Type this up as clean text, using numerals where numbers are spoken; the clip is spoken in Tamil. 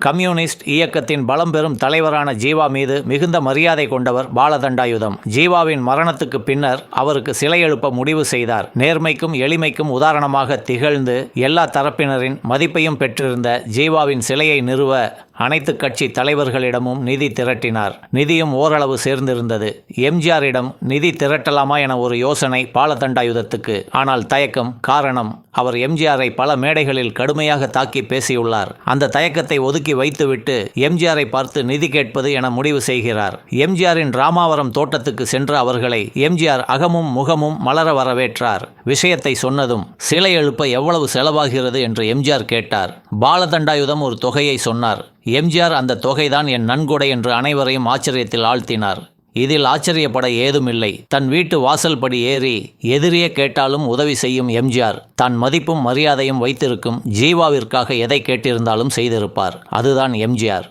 கம்யூனிஸ்ட் இயக்கத்தின் பலம் பெறும் தலைவரான ஜீவா மீது மிகுந்த மரியாதை கொண்டவர் பாலதண்டாயுதம். ஜீவாவின் மரணத்துக்கு பின்னர் அவருக்கு சிலை எழுப்ப முடிவு செய்தார். நேர்மைக்கும் எளிமைக்கும் உதாரணமாக திகழ்ந்து எல்லா தரப்பினரின் மதிப்பையும் பெற்றிருந்த ஜீவாவின் சிலையை நிறுவ அனைத்து கட்சி தலைவர்களிடமும் நிதி திரட்டினார். நிதியும் ஓரளவு சேர்ந்திருந்தது. எம்ஜிஆரிடம் நிதி திரட்டலாமா என ஒரு யோசனை பாலதண்டாயுதத்துக்கு. ஆனால் தயக்கம். காரணம், அவர் எம்ஜிஆரை பல மேடைகளில் கடுமையாக தாக்கி பேசியுள்ளார். அந்த தயக்கத்தை ஒதுக்கி வைத்துவிட்டு எம்ஜிஆரை பார்த்து நிதி கேட்பது என முடிவு செய்கிறார். எம்ஜிஆரின் ராமாவரம் தோட்டத்துக்கு சென்ற அவர்களை எம்ஜிஆர் அகமும் முகமும் மலர வரவேற்றார். விஷயத்தை சொன்னதும் சிலை எழுப்ப எவ்வளவு செலவாகிறது என்று எம்ஜிஆர் கேட்டார். பாலதண்டாயுதம் ஒரு தொகையை சொன்னார். எம்ஜிஆர் அந்த தொகைதான் என் நன்கொடை என்று அனைவரையும் ஆச்சரியத்தில் ஆழ்த்தினார். இதில் ஆச்சரியப்பட ஏதுமில்லை. தன் வீட்டு வாசல்படி ஏறி எதிரியே கேட்டாலும் உதவி செய்யும் எம்ஜிஆர் தான் மதிப்பும் மரியாதையும் வைத்திருக்கும் ஜீவாவிற்காக எதை கேட்டிருந்தாலும் செய்திருப்பார். அதுதான் எம்ஜிஆர்.